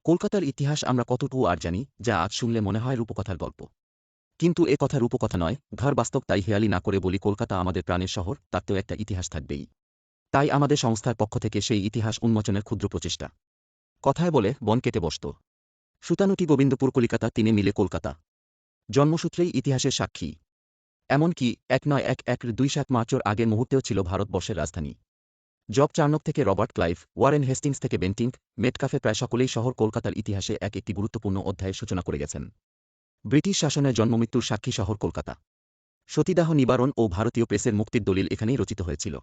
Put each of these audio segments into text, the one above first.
কলকাতার ইতিহাস আমরা কতটুকু আর জানি, যা আজ শুনলে মনে হয় রূপকথার গল্প। কিন্তু এ কথা রূপকথা নয়, ঘর বাস্তব। তাই হেয়ালি না করে বলি, কলকাতা আমাদের প্রাণের শহর, তাতেও একটা ইতিহাস থাকবেই। তাই আমাদের সংস্থার পক্ষ থেকে সেই ইতিহাস উন্মোচনের ক্ষুদ্র প্রচেষ্টা। কথায় বলে বন কেটে বসত। সুতানুটি গোবিন্দপুর কলিকাতা, তিনে মিলে কলকাতা। জন্মসূত্রেই ইতিহাসের সাক্ষী। এমনকি ১৯১১-২৭ আগের মুহূর্তেও ছিল ভারতবর্ষের রাজধানী। জব চার্নক থেকে রবার্ট ক্লাইভ, ওয়ারেন হেস্টিংস থেকে বেন্টিঙ্ক, মেটকাফে, প্রায় সকলেই শহর কলকাতার ইতিহাসে একটি গুরুত্বপূর্ণ অধ্যায়ের সূচনা করে গেছেন। ব্রিটিশ শাসনের জন্মমৃত্যুর সাক্ষী শহর কলকাতা। সতীদাহ নিবারণ ও ভারতীয় প্রেসের মুক্তির দলিল এখানেই রচিত হয়েছিল।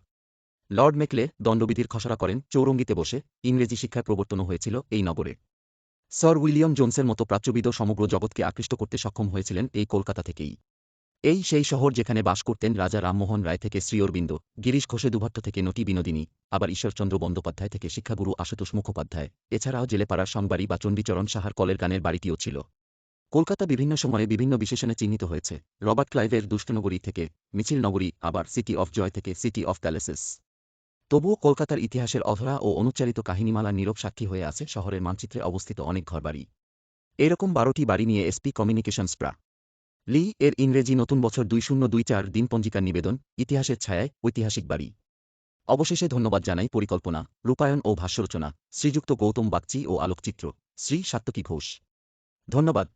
লর্ড মেকলে দণ্ডবিধির খসড়া করেন চৌরঙ্গিতে বসে। ইংরেজি শিক্ষার প্রবর্তনও হয়েছিল এই নগরে। স্যার উইলিয়াম জোনসের মতো প্রাচ্যবিদও সমগ্র জগৎকে আকৃষ্ট করতে সক্ষম হয়েছিলেন এই কলকাতা থেকেই। এই সেই শহর যেখানে বাস করতেন রাজা রামমোহন রায় থেকে শ্রী অরবিন্দ, গিরিশ ঘোষে দুভট্ট থেকে নটি বিনোদিনী, আবার ঈশ্বরচন্দ্র বন্দ্যোপাধ্যায় থেকে শিক্ষাগুরু আশুতোষ মুখোপাধ্যায়, এছাড়াও জেলেপাড়ার সংবাড়ি বা চণ্ডীচরণ সাহার কলের গানের বাড়িটিও ছিল। কলকাতা বিভিন্ন সময়ে বিভিন্ন বিশেষণে চিহ্নিত হয়েছে। রবার্ট ক্লাইভের দুষ্টনগরী থেকে মিছিল নগরী, আবার সিটি অফ জয় থেকে সিটি অফ প্যালেসেস। তবুও কলকাতার ইতিহাসের অধরা ও অনুচ্চারিত কাহিনীমালার নীরব সাক্ষী হয়ে আছে শহরের মানচিত্রে অবস্থিত অনেক ঘরবাড়ি। এরকম ১২টি বাড়ি নিয়ে এসপি কমিউনিকেশনস প্রা. লি এর ইংরেজি নতুন বছর ২০২৪ দিনপঞ্জিকার নিবেদন, ইতিহাসের ছায়ায় ঐতিহাসিক বাড়ি। অবশেষে ধন্যবাদ জানাই পরিকল্পনা, রূপায়ণ ও ভাষ্যরচনা শ্রীযুক্ত গৌতম বাগচি ও আলোকচিত্র শ্রী সাত্তকী ঘোষ। ধন্যবাদ।